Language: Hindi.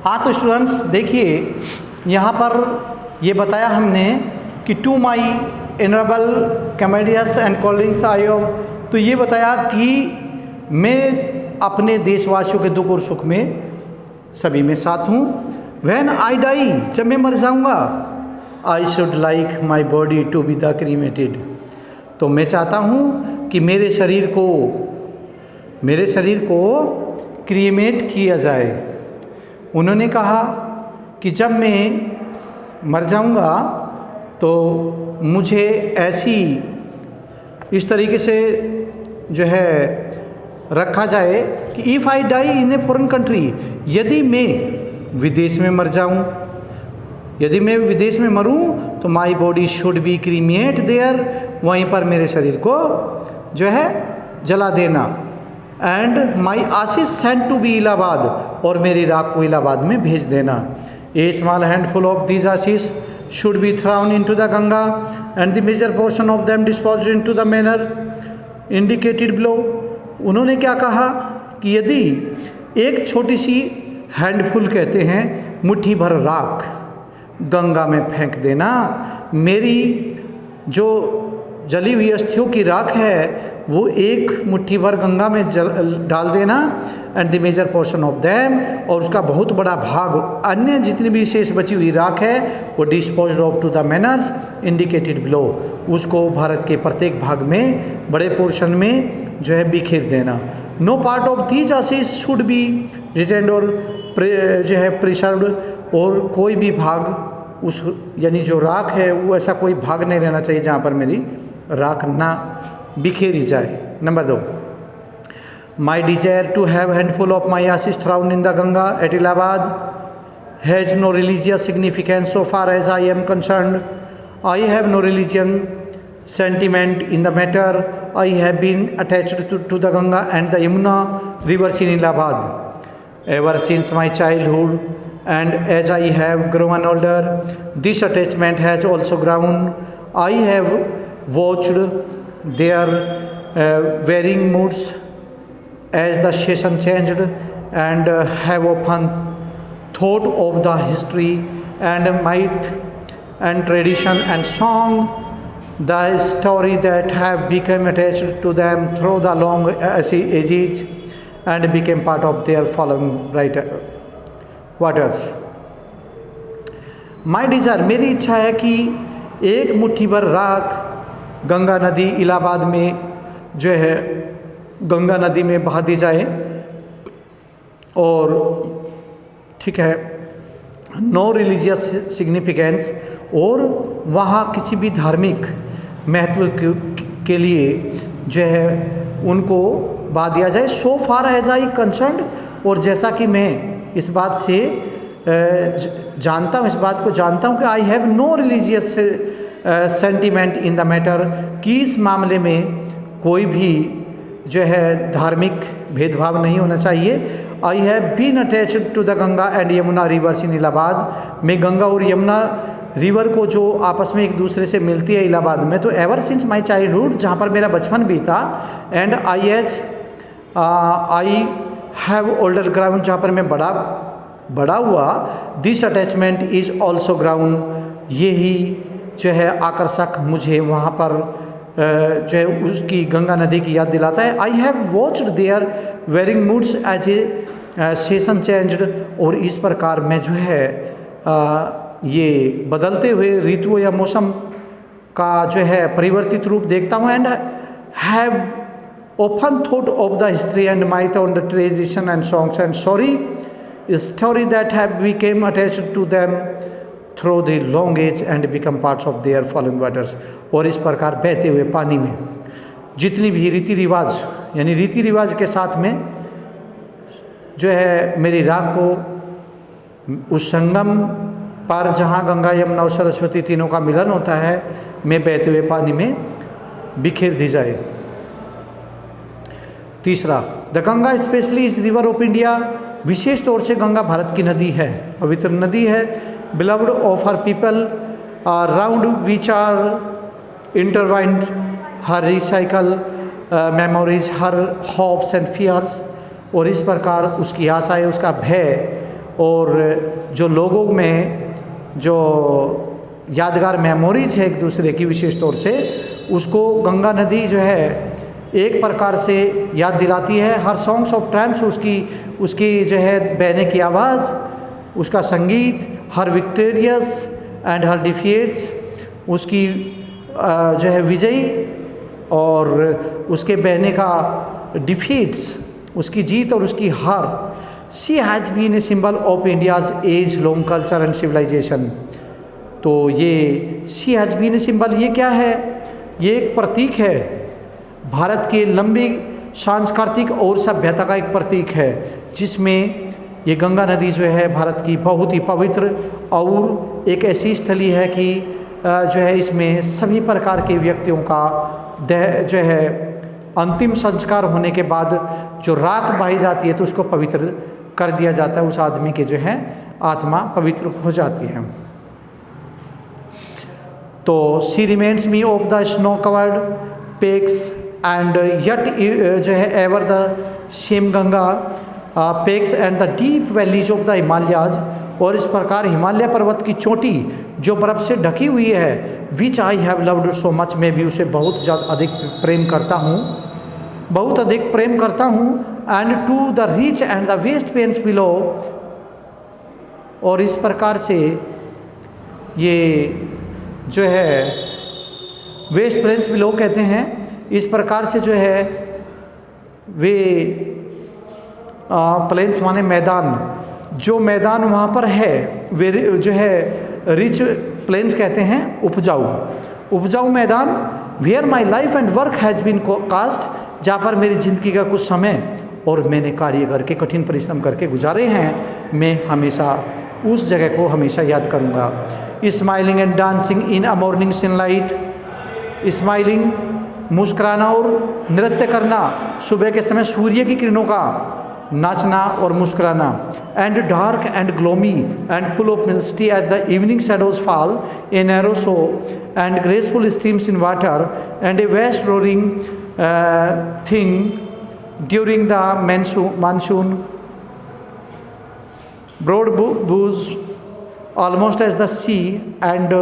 हाँ तो स्टूडेंट्स देखिए, यहाँ पर ये बताया हमने कि to my honourable comedians and colleagues आई हो, तो ये बताया कि मैं अपने देशवासियों के दुख और सुख में सभी में साथ हूँ। व्हेन आई डाई, जब मैं मर जाऊँगा, I should like my body to be the cremated, तो मैं चाहता हूँ कि मेरे शरीर को क्रीमेट किया जाए। उन्होंने कहा कि जब मैं मर जाऊंगा तो मुझे ऐसी इस तरीके से जो है रखा जाए कि if I die in a foreign country, यदि मैं विदेश में मर जाऊं, यदि मैं विदेश में मरूं तो my body should be cremated there, वहीं पर मेरे शरीर को जो है जला देना। And my ashes sent to be Allahabad, और मेरी राख को इलाहाबाद में भेज देना। A small handful of these ashes should be thrown in to the Ganga and the major portion of them disposed in to the manner indicated below. उन्होंने क्या कहा कि यदि एक छोटी सी हैंडफुल, कहते हैं मुट्ठी भर राख, गंगा में फेंक देना, मेरी जो जली हुई अस्थियों की राख है वो एक मुट्ठी भर गंगा में डाल देना। And the major portion of them, और उसका बहुत बड़ा भाग, अन्य जितनी भी शेष बची हुई राख है वो disposed of to the manners indicated below, उसको भारत के प्रत्येक भाग में बड़े पोर्शन में जो है बिखेर देना। No part of these ashes should be retained और जो है प्रिजर्व्ड, और कोई भी भाग उस यानी जो राख है वो ऐसा कोई भाग नहीं रहना चाहिए जहाँ पर मेरी राख ना बिखेरी जाए। Number 2, my desire to have handful of my ashes thrown in the Ganga at Allahabad has no religious significance so far as I am concerned. I have no religion sentiment in the matter. I have been attached to the Ganga and the Yamuna rivers in Allahabad ever since my childhood, and as I have grown older, this attachment has also grown. I have watched their varying moods as the season changed, and have often thought of the history and myth and tradition and song, the story that have become attached to them through the long ages and became part of their following writer waters. My desire, मेरी इच्छा है कि एक मुट्ठी भर राख गंगा नदी इलाहाबाद में जो है गंगा नदी में बहा दी जाए, और ठीक है, नो रिलीजियस सिग्निफिकेंस, और वहाँ किसी भी धार्मिक महत्व के लिए जो है उनको बहा दिया जाए। सो फार एज आई कंसर्न्ड, और जैसा कि मैं इस बात से जानता हूँ, इस बात को जानता हूँ कि I have no religious sentiment in the matter, कि इस मामले में कोई भी जो है धार्मिक भेदभाव नहीं होना चाहिए। I have been attached to the Ganga and Yamuna rivers in Allahabad, मैं गंगा और यमुना रिवर को जो आपस में एक दूसरे से मिलती है इलाहाबाद में, तो एवर सिंस माई चाइल्डहुड, जहाँ पर मेरा बचपन बीता, and I have older ground, जहाँ पर मैं बड़ा हुआ, this attachment is also ground, यही जो है आकर्षक मुझे वहाँ पर जो है उसकी गंगा नदी की याद दिलाता है। I have watched their varying moods as the season changed, और इस प्रकार मैं जो है ये बदलते हुए ऋतुओं या मौसम का जो है परिवर्तित रूप देखता हूँ। And have often thought of the history and myth on the tradition and songs and story that have become attached to them through the long age and become parts of their following waters। और इस प्रकार बहते हुए पानी में जितनी भी रीति रिवाज, यानी रीति रिवाज के साथ में जो है मेरी राख को उस संगम पर जहाँ गंगा यमुना और सरस्वती तीनों का मिलन होता है, में बहते हुए पानी में बिखेर दी जाए। तीसरा, the Ganga specially is river of India, विशेष तौर से गंगा भारत की नदी है, पवित्र नदी है। Beloved of her people round which are intertwined her racial memories, her hopes and fears, और इस प्रकार उसकी आशाएं, उसका भय और जो लोगों में जो यादगार मेमोरीज है एक दूसरे की विशेष तौर से, उसको गंगा नदी जो है एक प्रकार से याद दिलाती है। हर सॉन्ग्स ऑफ ट्रायम्फ उसकी जो है बहने की आवाज़, उसका संगीत, हर विक्टोरियस एंड हर डिफीट्स, उसकी जो है विजयी और उसके बहने का डिफीट्स, उसकी जीत और उसकी हार। She has been a symbol of India's age long culture and civilisation. तो ये she has been a symbol, ये क्या है? ये एक प्रतीक है, भारत की लंबी सांस्कृतिक और सभ्यता का एक प्रतीक है, जिसमें ये गंगा नदी जो है भारत की बहुत ही पवित्र और एक ऐसी स्थली है कि जो है इसमें सभी प्रकार के व्यक्तियों का जो है अंतिम संस्कार होने के बाद जो राख बहाई जाती है तो उसको पवित्र कर दिया जाता है, उस आदमी के जो है आत्मा पवित्र हो जाती है। तो she remains me of the snow covered PECS and yet जो है ever the same Ganga PECS and the deep valleys of the Himalayas. और इस प्रकार हिमालय पर्वत की चोटी जो बर्फ़ से ढकी हुई है, which I have loved so much, मैं भी उसे बहुत ज़्यादा अधिक प्रेम करता हूँ, बहुत अधिक प्रेम करता हूँ। And to the rich and the vast plains below, और इस प्रकार से ये जो है वेस्ट प्लेन्स बिलो कहते हैं, इस प्रकार से जो है वे प्लेन्स माने मैदान, जो मैदान वहाँ पर है वे जो है रिच प्लेन्स कहते हैं, उपजाऊ मैदान। Where my life and work has been cast, जहाँ पर मेरी ज़िंदगी का कुछ समय और मैंने कार्य करके कठिन परिश्रम करके गुजारे हैं, मैं हमेशा उस जगह को हमेशा याद करूँगा। Smiling and dancing in a morning sunlight, smiling मुस्कुराना और नृत्य करना, सुबह के समय सूर्य की किरणों का नाचना और मुस्कुराना। And dark and gloomy and full of mystery at the evening shadows fall a narrow slow and graceful streams in winter and a vast roaring thing during the monsoon broad booze almost as the sea and